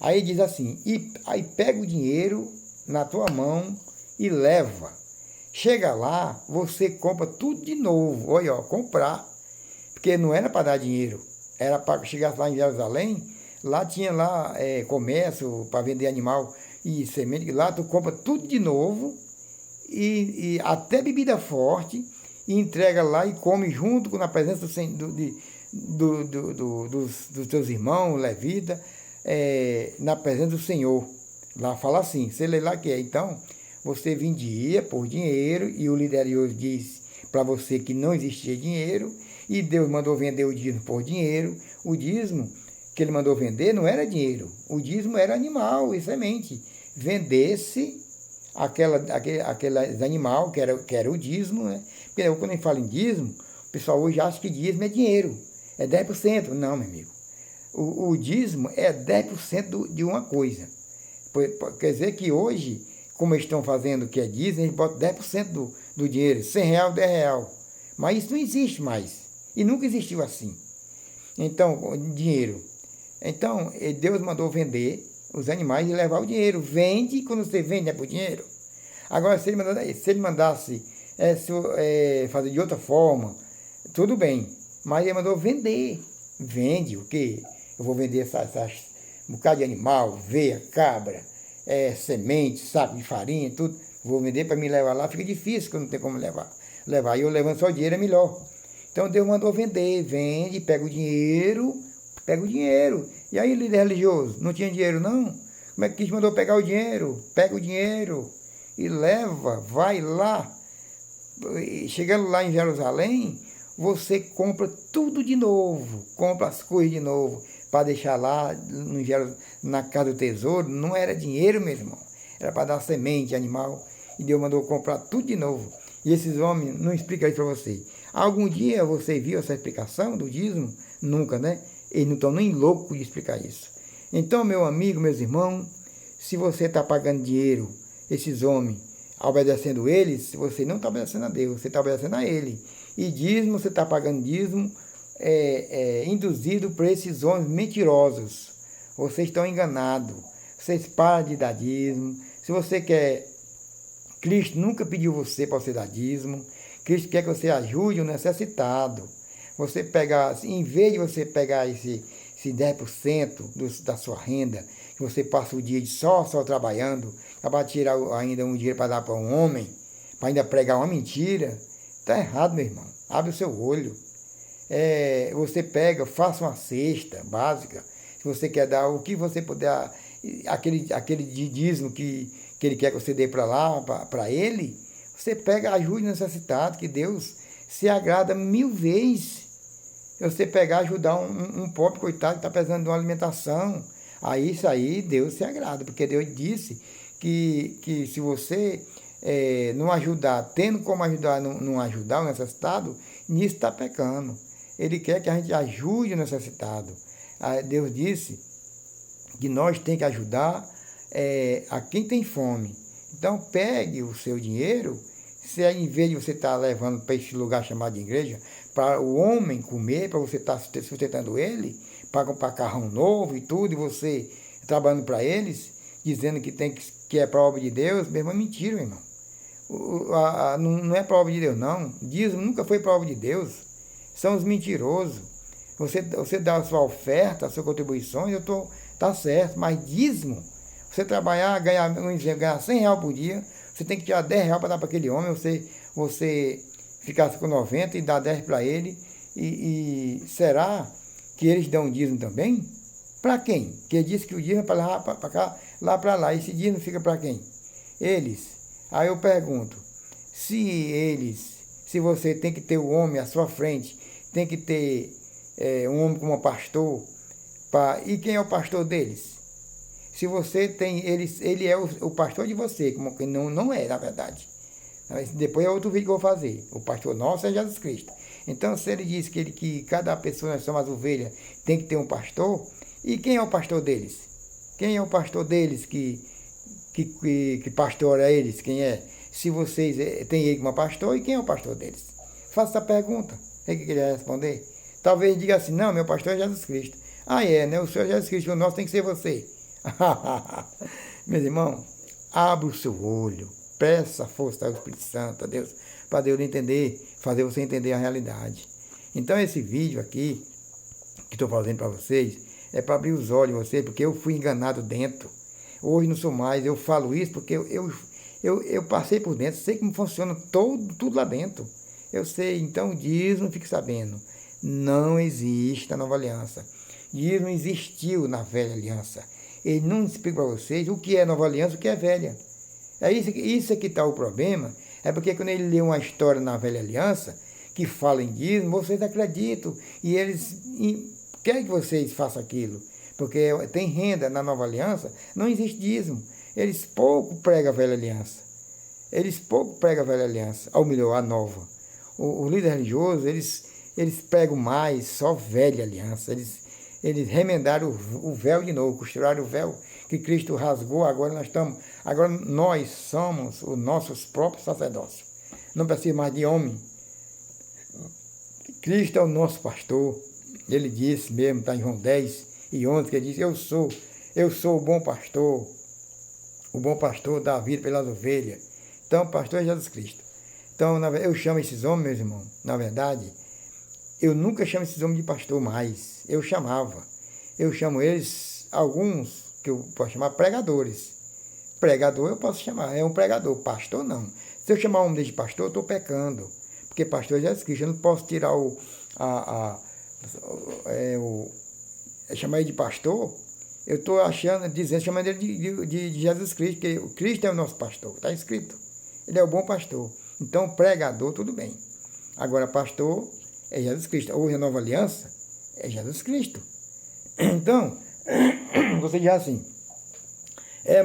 Aí diz assim, aí pega o dinheiro na tua mão e leva. Chega lá, você compra tudo de novo. Olha, comprar. Porque não era para dar dinheiro, era para chegar lá em Jerusalém, lá tinha comércio para vender animal e semente, lá tu compra tudo de novo, e até bebida forte, e entrega lá e come junto na presença dos teus irmãos, levita, na presença do Senhor. Lá fala assim, você lê lá que então, você vendia por dinheiro, e o líder disse para você que não existia dinheiro, e Deus mandou vender o dízimo por dinheiro. O dízimo que ele mandou vender não era dinheiro, o dízimo era animal e semente. Vendesse aqueles animal que era o dízimo, né? Porque quando a gente fala em dízimo, o pessoal hoje acha que dízimo é dinheiro, é 10%. Não, meu amigo. O dízimo é 10% de uma coisa. Quer dizer que hoje, como eles estão fazendo que é dízimo, eles botam 10% do dinheiro, R$100, R$10. Mas isso não existe mais. E nunca existiu assim. Então, dinheiro. Então, Deus mandou vender os animais e levar o dinheiro. Vende, quando você vende é por dinheiro. Agora, se ele mandasse fazer de outra forma, tudo bem. Mas ele mandou vender. Vende o quê? Eu vou vender um bocado de animal, veia, cabra, semente, saco de farinha, tudo. Vou vender para me levar lá. Fica difícil, que eu não tenho como levar. E eu levando só o dinheiro é melhor. Então Deus mandou vender, vende, pega o dinheiro. E aí, líder religioso, não tinha dinheiro não? Como é que mandou pegar o dinheiro? Pega o dinheiro e leva, vai lá. Chegando lá em Jerusalém, você compra tudo de novo, compra as coisas de novo, para deixar lá na casa do tesouro. Não era dinheiro, meu irmão, era para dar semente, animal, e Deus mandou comprar tudo de novo. E esses homens não explicam isso para você. Algum dia você viu essa explicação do dízimo? Nunca, né? Eles não estão nem loucos de explicar isso. Então, meu amigo, meus irmãos, se você está pagando dinheiro, esses homens, obedecendo eles, você não está obedecendo a Deus, você está obedecendo a ele. E dízimo, você está pagando dízimo induzido por esses homens mentirosos. Vocês estão enganados. Vocês param de dar dízimo. Se você quer... Cristo nunca pediu você para você dar dízimo. Cristo quer que você ajude o necessitado. Você pegar, em vez de você pegar esse 10% da sua renda, que você passa o dia de só trabalhando, acabar de tirar ainda um dinheiro para dar para um homem, para ainda pregar uma mentira, está errado, meu irmão. Abre o seu olho. Você pega, faça uma cesta básica. Se você quer dar o que você puder, aquele dízimo que ele quer que você dê para lá, para ele, você pega, ajude o necessitado, que Deus se agrada 1000 vezes. Você pegar, ajudar um pobre coitado que está precisando de uma alimentação. Aí isso aí Deus se agrada, porque Deus disse que se você não ajudar, tendo como ajudar, não ajudar o necessitado, nisso está pecando. Ele quer que a gente ajude o necessitado. Deus disse que nós temos que ajudar a quem tem fome. Então pegue o seu dinheiro, se em vez de você estar levando para esse lugar chamado de igreja, para o homem comer, para você estar sustentando ele, para comprar carrão novo e tudo, e você trabalhando para eles, dizendo que é para a obra de Deus, mesmo é mentira, meu irmão. Não é para a obra de Deus, não. Dízimo nunca foi para a obra de Deus. São os mentirosos. Você dá a sua oferta, a sua contribuição, tá certo, mas dízimo, você trabalhar, ganhar 100 reais por dia, você tem que tirar 10 reais para dar para aquele homem, você ficar com 90 e dar 10 para ele, e será que eles dão dízimo também? Para quem? Porque ele disse que o dízimo é para cá, lá para lá, esse dízimo fica para quem? Eles. Aí eu pergunto, se você tem que ter o homem à sua frente, tem que ter um homem como pastor, e quem é o pastor deles? Se você tem, ele é o pastor de você, como que não é, na verdade. Depois é outro vídeo que eu vou fazer. O pastor nosso é Jesus Cristo. Então, se ele diz que cada pessoa, nós somos as ovelhas, tem que ter um pastor, e quem é o pastor deles? Quem é o pastor deles que pastora eles? Quem é? Se vocês têm ele como pastor, e quem é o pastor deles? Faça essa pergunta. O que ele vai responder? Talvez diga assim, não, meu pastor é Jesus Cristo. Né? O Senhor é Jesus Cristo, o nosso tem que ser você. Meus irmãos, abra o seu olho, peça a força do Espírito Santo a Deus, para Deus entender, fazer você entender a realidade. Então esse vídeo aqui, que estou fazendo para vocês, é para abrir os olhos de vocês, porque eu fui enganado dentro. Hoje não sou mais, eu falo isso porque eu passei por dentro, sei como funciona tudo lá dentro. Eu sei, então dízimo, fique sabendo, não existe na nova aliança. Dízimo existiu na velha aliança. Ele não explica para vocês o que é nova aliança e o que é velha. Isso que está o problema. É porque quando ele lê uma história na velha aliança, que fala em dízimo, vocês acreditam. E eles querem que vocês façam aquilo. Porque tem renda na nova aliança, não existe dízimo. Eles pouco pregam a velha aliança. Ou melhor, a nova. O líder religioso, eles pregam mais só velha aliança. Eles remendaram o véu de novo, costuraram o véu que Cristo rasgou. Agora nós somos os nossos próprios sacerdócios. Não precisa mais de homem. Cristo é o nosso pastor. Ele disse mesmo, está em João 10:11, que ele disse, eu sou o bom pastor. O bom pastor dá a vida pelas ovelhas. Então, o pastor é Jesus Cristo. Então, eu chamo esses homens, meus irmãos, na verdade, eu nunca chamo esses homens de pastor mais. Eu chamo eles, alguns, que eu posso chamar pregadores. Pregador eu posso chamar, é um pregador. Pastor não. Se eu chamar um homem de pastor, eu estou pecando. Porque pastor é Jesus Cristo. Eu não posso tirar chamar ele de pastor. Eu estou chamando ele de Jesus Cristo, porque o Cristo é o nosso pastor. Está escrito. Ele é o bom pastor. Então, pregador, tudo bem. Agora, pastor é Jesus Cristo. Hoje a nova aliança é Jesus Cristo. Então, você diz assim,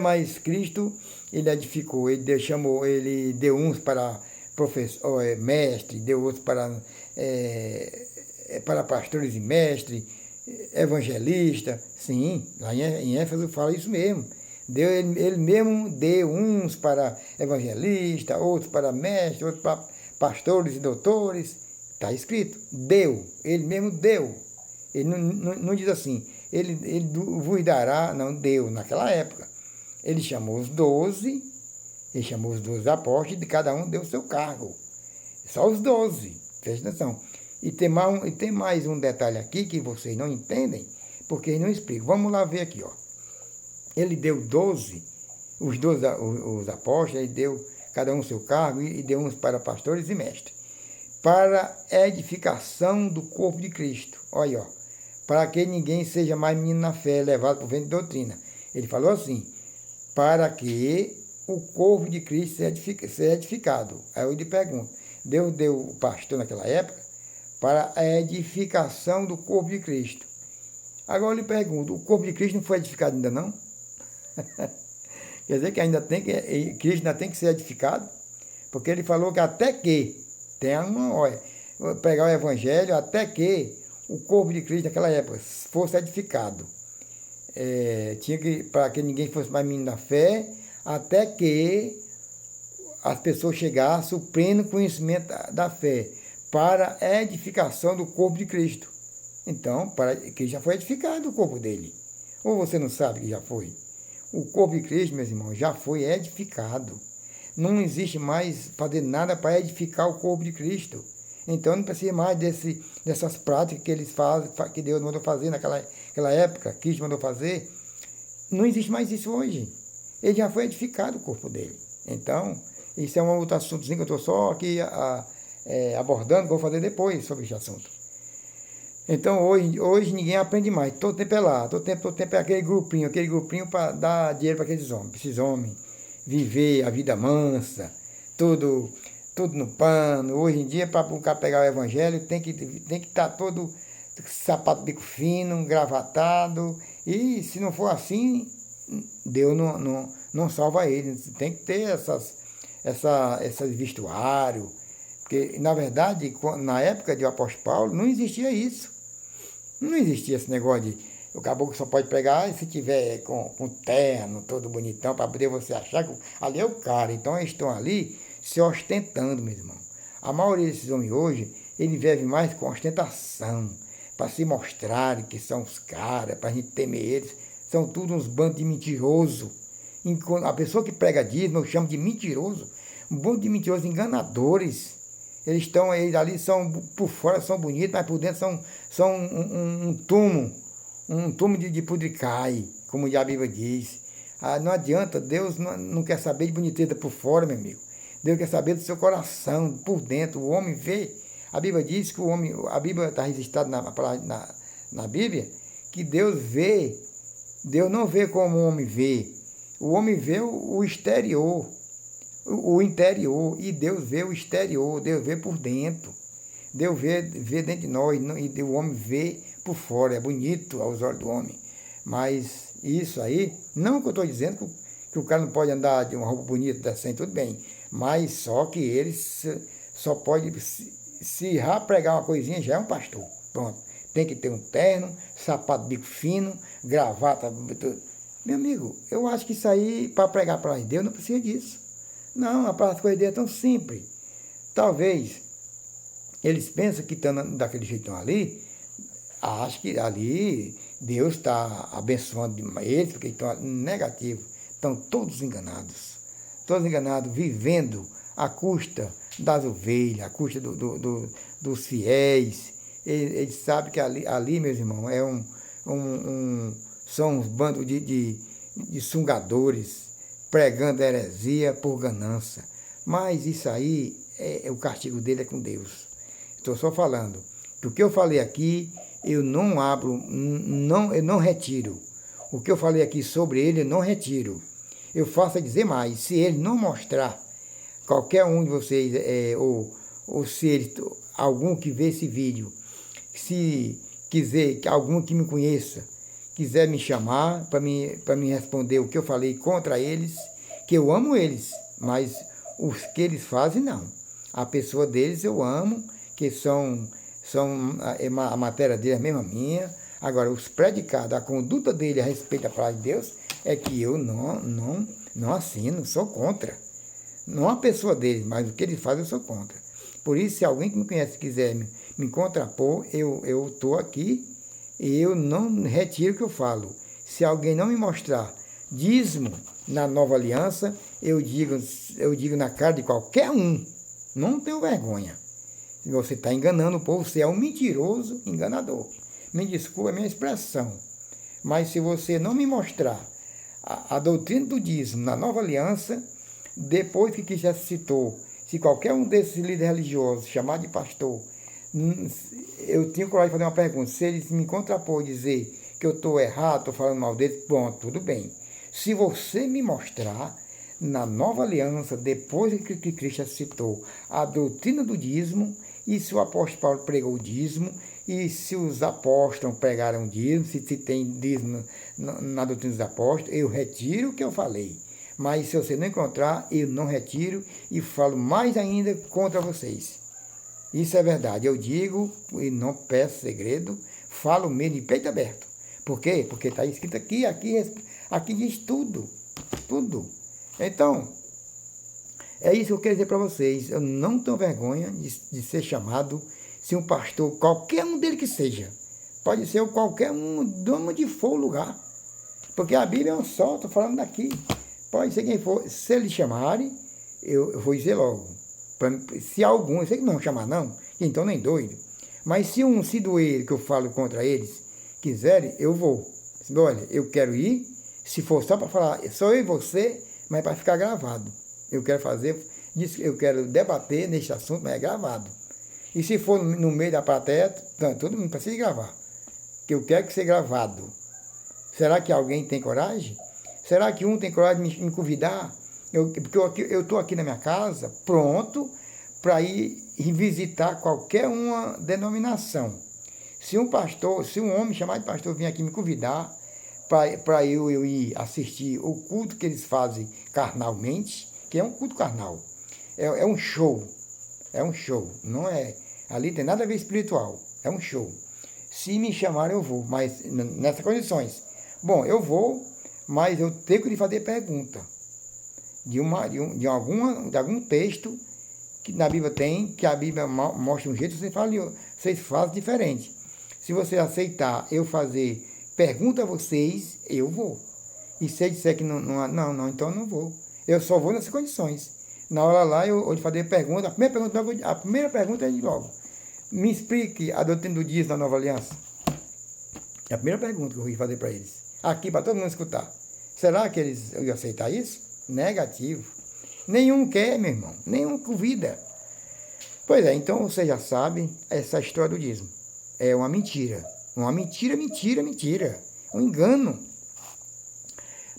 mas Cristo, ele edificou, ele deu uns para professor, mestre, deu outros para pastores e mestres, evangelista. Sim, lá em Éfeso fala isso mesmo. Ele mesmo deu uns para evangelista, outros para mestre, outros para pastores e doutores. Está escrito, deu, ele mesmo deu. Ele não diz assim, ele vos dará, não deu, naquela época. Ele chamou os 12, ele chamou os 12 apóstolos, e de cada um deu o seu cargo. Só os 12, presta atenção. E tem mais um detalhe aqui que vocês não entendem, porque ele não explica. Vamos lá ver aqui, ó. Ele deu 12, os apóstolos, ele deu cada um o seu cargo, e deu uns para pastores e mestres, para edificação do corpo de Cristo. Olha, ó, para que ninguém seja mais menino na fé, levado por vento de doutrina. Ele falou assim, para que o corpo de Cristo seja edificado. Aí eu lhe pergunto, Deus deu o pastor naquela época para a edificação do corpo de Cristo. Agora eu lhe pergunto, o corpo de Cristo não foi edificado ainda não? Quer dizer que Cristo ainda tem que ser edificado? Porque ele falou que até que, tem uma hora, pregar o evangelho, até que o corpo de Cristo naquela época fosse edificado. Tinha que, para que ninguém fosse mais menino da fé, até que as pessoas chegassem ao pleno conhecimento da fé, para a edificação do corpo de Cristo. Então, que já foi edificado o corpo dele. Ou você não sabe que já foi? O corpo de Cristo, meus irmãos, já foi edificado. Não existe mais fazer nada para edificar o corpo de Cristo. Então não precisa mais dessas práticas que eles fazem, que Deus mandou fazer naquela época, Cristo mandou fazer. Não existe mais isso hoje. Ele já foi edificado o corpo dele. Então, isso é um outro assuntozinho que eu estou só aqui abordando, que eu vou fazer depois sobre esse assunto. Então, hoje ninguém aprende mais. Todo tempo é lá, todo tempo é aquele grupinho para dar dinheiro para aqueles homens. Esses homens viver a vida mansa, tudo no pano. Hoje em dia, para o cara pegar o evangelho, tem que estar todo sapato bico fino, gravatado. E se não for assim, Deus não salva ele. Tem que ter essas vestuário. Porque, na verdade, na época do apóstolo Paulo, não existia isso. Não existia esse negócio de o caboclo só pode pregar se tiver com terno, todo bonitão, para poder você achar que ali é o cara. Então eles estão ali se ostentando, meu irmão. A maioria desses homens hoje, ele vive mais com ostentação, para se mostrarem que são os caras, para a gente temer eles. São tudo uns bandos de mentiroso. A pessoa que prega disso, eu chamo de mentiroso. Um bando de mentirosos enganadores. Eles ali, por fora são bonitos, mas por dentro são um túmulo de pudricai, como a Bíblia diz. Não adianta, Deus não quer saber de boniteza por fora, meu amigo. Deus quer saber do seu coração, por dentro. O homem vê, a Bíblia diz que a Bíblia está registrada na Bíblia, que Deus não vê como o homem vê. O homem vê o exterior, o interior, e Deus vê o exterior, Deus vê por dentro. Deus vê dentro de nós, e o homem vê por fora. É bonito aos olhos do homem. Mas isso aí, não que eu estou dizendo que o cara não pode andar de uma roupa bonita, assim, tudo bem. Mas só que ele só pode, se já pregar uma coisinha, já é um pastor. Pronto. Tem que ter um terno, sapato bico fino, gravata. Meu amigo, eu acho que isso aí, para pregar a palavra de Deus, não precisa disso. Não, a palavra de Deus é tão simples. Talvez eles pensam que estão daquele jeitão ali, acho que ali Deus está abençoando eles, porque estão negativos, estão todos enganados, vivendo à custa das ovelhas, à custa dos fiéis. Eles sabem que ali, meus irmãos, são uns bandos de sungadores, pregando heresia por ganância. Mas isso aí, o castigo dele é com Deus. Estou só falando que o que eu falei aqui, eu não abro, eu não retiro. O que eu falei aqui sobre ele, eu não retiro. Eu faço a dizer mais, se ele não mostrar, qualquer um de vocês, ou se algum que vê esse vídeo, se quiser, algum que me conheça, quiser me chamar para me responder o que eu falei contra eles, que eu amo eles, mas os que eles fazem, não. A pessoa deles eu amo, que a matéria dele é a mesma minha. Agora, os predicados, a conduta dele a respeito da palavra de Deus, é que eu não assino, sou contra. Não a pessoa dele, mas o que ele faz eu sou contra. Por isso, se alguém que me conhece quiser me contrapor, eu estou aqui eu não retiro o que eu falo. Se alguém não me mostrar dízimo na nova aliança, eu digo na cara de qualquer um, não tenho vergonha. Você está enganando o povo, você é um mentiroso enganador. Me desculpa a minha expressão, mas se você não me mostrar a doutrina do dízimo na nova aliança, depois que Cristo ressuscitou, se qualquer um desses líderes religiosos, chamado de pastor, eu tinha coragem de fazer uma pergunta, se eles me contrapor e dizer que eu estou errado, estou falando mal deles, pronto, tudo bem. Se você me mostrar na nova aliança, depois que Cristo ressuscitou, a doutrina do dízimo, e se o apóstolo Paulo pregou o dízimo, e se os apóstolos pregaram o dízimo, se tem dízimo na doutrina dos apóstolos, eu retiro o que eu falei. Mas se você não encontrar, eu não retiro e falo mais ainda contra vocês. Isso é verdade. Eu digo e não peço segredo, falo mesmo de peito aberto. Por quê? Porque está escrito aqui diz tudo. Tudo. Então, é isso que eu quero dizer para vocês. Eu não tenho vergonha de ser chamado, se um pastor, qualquer um dele que seja, pode ser qualquer um, dono de for o lugar. Porque a Bíblia é um só, estou falando daqui. Pode ser quem for. Se eles chamarem, eu vou dizer logo. Se algum, eu sei que não vão chamar não, então nem doido. Mas se doer que eu falo contra eles quiserem, eu vou. Olha, eu quero ir, se for só para falar, só eu e você, mas para ficar gravado. Eu quero debater neste assunto, mas é gravado. E se for no meio da plateia, todo mundo precisa gravar. Que eu quero que seja gravado. Será que alguém tem coragem? Será que um tem coragem de me convidar? Porque eu estou aqui na minha casa, pronto, para ir visitar qualquer uma denominação. Se um homem chamado de pastor vir aqui me convidar, para eu ir assistir o culto que eles fazem carnalmente, que é um culto carnal, é um show, não é, ali tem nada a ver espiritual, é um show. Se me chamarem eu vou, mas nessas condições. Bom, eu vou, mas eu tenho que lhe fazer pergunta de algum texto que na Bíblia tem, que a Bíblia mostra um jeito, vocês fazem diferente. Se você aceitar eu fazer pergunta a vocês, eu vou. E se eu disser que não, então eu não vou. Eu só vou nessas condições. Na hora lá, eu vou fazer pergunta. A primeira pergunta é de logo. Me explique a doutrina do dízimo da nova aliança. É a primeira pergunta que eu vou fazer para eles. Aqui, para todo mundo escutar. Será que eles iam aceitar isso? Negativo. Nenhum quer, meu irmão. Nenhum convida. Pois é, então você já sabe essa história do dízimo. É uma mentira. Uma mentira. Um engano.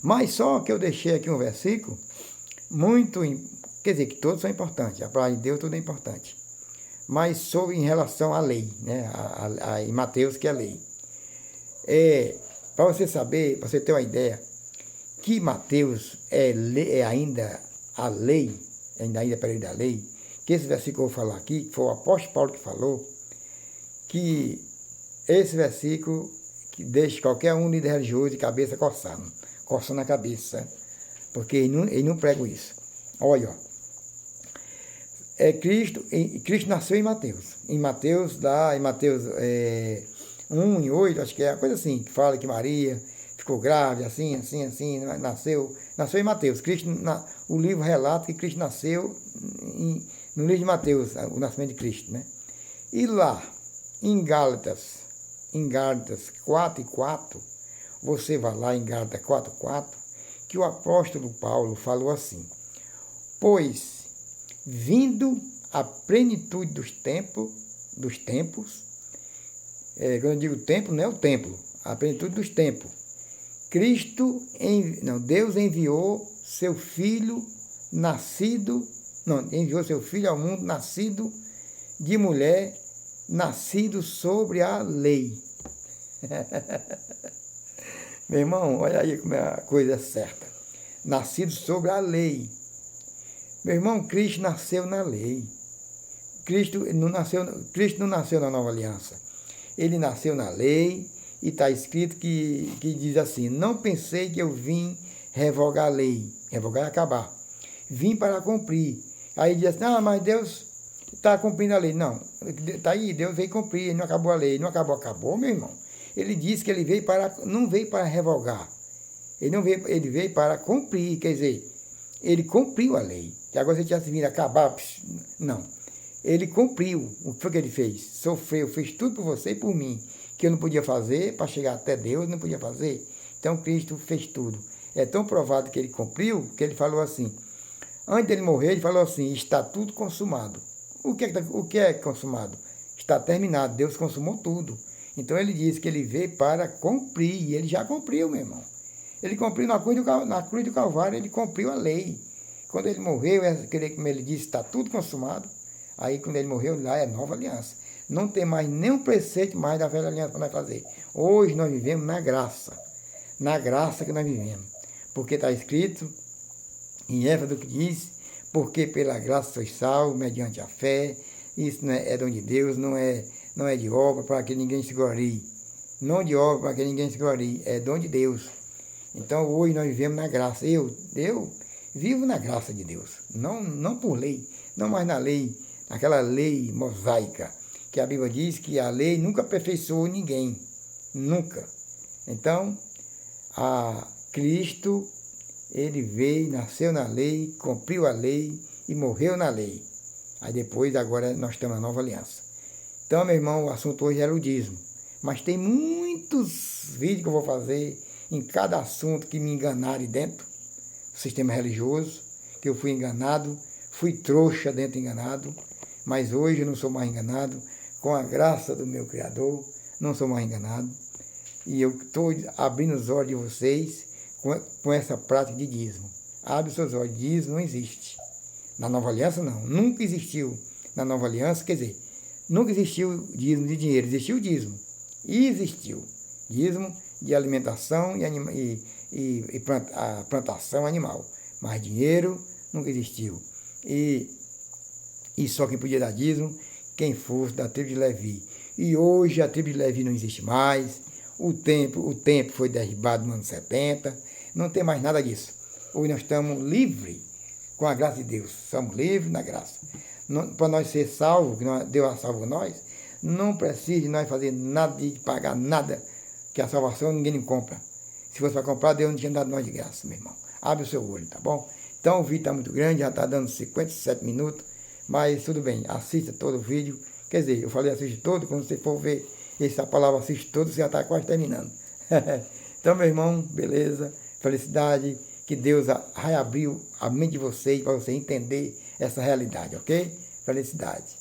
Mas só que eu deixei aqui um versículo muito, quer dizer, que todos são importantes. A palavra de Deus tudo é importante. Mas sobre em relação à lei, né? Em Mateus, que é a lei. Para você saber, para você ter uma ideia, que Mateus é ainda a lei, ainda período da lei, que esse versículo que eu vou falar aqui, que foi o apóstolo Paulo que falou, que esse versículo que deixa qualquer um líder religioso de cabeça coçando a cabeça, porque ele não prega isso. Olha, Cristo nasceu em Mateus. Em Mateus 1 e 8, acho que é uma coisa assim, que fala que Maria ficou grávida, assim, nasceu em Mateus. O livro relata que Cristo nasceu no livro de Mateus, o nascimento de Cristo, né? E lá, em Gálatas 4:4, você vai lá em Gálatas 4:4, que o apóstolo Paulo falou assim: pois, vindo a plenitude dos tempos, quando eu digo tempo, não é o templo, a plenitude dos tempos, Deus enviou seu filho enviou seu filho ao mundo nascido de mulher, nascido sobre a lei. Meu irmão, olha aí como a coisa é certa. Nascido sobre a lei. Meu irmão, Cristo nasceu na lei. Cristo não nasceu na nova aliança. Ele nasceu na lei e está escrito que diz assim: não pensei que eu vim revogar a lei, revogar e acabar. Vim para cumprir. Aí diz assim: mas Deus está cumprindo a lei. Não, está aí, Deus veio cumprir, ele não acabou a lei. Não acabou, meu irmão. Ele disse que ele veio não veio para revogar. Ele veio para cumprir, quer dizer, ele cumpriu a lei. Que agora você tinha se vir acabar, não. Ele cumpriu. O que foi que ele fez? Sofreu, fez tudo por você e por mim, que eu não podia fazer, para chegar até Deus, não podia fazer. Então Cristo fez tudo. É tão provado que ele cumpriu, que ele falou assim, antes dele morrer, ele falou assim, está tudo consumado. O que é consumado? Está terminado, Deus consumou tudo. Então ele disse que ele veio para cumprir, e ele já cumpriu, meu irmão. Ele cumpriu na cruz do Calvário, ele cumpriu a lei. Quando ele morreu, como ele disse, está tudo consumado. Aí quando ele morreu, lá é nova aliança. Não tem mais nenhum preceito mais da velha aliança para nós fazer. Hoje nós vivemos na graça que nós vivemos. Porque está escrito em Éfeso que diz, porque pela graça sois salvos, mediante a fé. Isso não é dom de Deus, não é de obra para que ninguém se glorie. Não de obra para que ninguém se glorie, é dom de Deus. Então hoje nós vivemos na graça. Eu vivo na graça de Deus. Não por lei, não mais na lei, naquela lei mosaica, que a Bíblia diz que a lei nunca aperfeiçoou ninguém. Nunca. Então, a Cristo, ele veio, nasceu na lei, cumpriu a lei e morreu na lei. Aí depois, agora, nós estamos na nova aliança. Então, meu irmão, o assunto hoje é o dízimo. Mas tem muitos vídeos que eu vou fazer em cada assunto que me enganarem dentro do sistema religioso, que eu fui enganado, fui trouxa dentro enganado, mas hoje eu não sou mais enganado, com a graça do meu Criador, não sou mais enganado. E eu estou abrindo os olhos de vocês com essa prática de dízimo. Abre os seus olhos, dízimo não existe. Na nova aliança não, nunca existiu. Na nova aliança, quer dizer, nunca existiu dízimo de dinheiro, existiu dízimo. E existiu dízimo de alimentação e plantação animal. Mas dinheiro nunca existiu. E só quem podia dar dízimo, quem fosse da tribo de Levi. E hoje a tribo de Levi não existe mais. O templo foi derribado no ano 70. Não tem mais nada disso. Hoje nós estamos livres com a graça de Deus. Somos livres na graça. Para nós ser salvos, que Deus salvou nós, não precisa de nós fazer nada, de pagar nada, que a salvação ninguém não compra. Se fosse para comprar, Deus não tinha dado nós de graça, meu irmão. Abre o seu olho, tá bom? Então o vídeo está muito grande, já está dando 57 minutos, mas tudo bem, assista todo o vídeo. Quer dizer, eu falei assiste todo, quando você for ver essa palavra assiste todo, você já está quase terminando. Então, meu irmão, beleza, felicidade, que Deus reabriu a mente de vocês para você entender essa realidade, ok? Felicidade.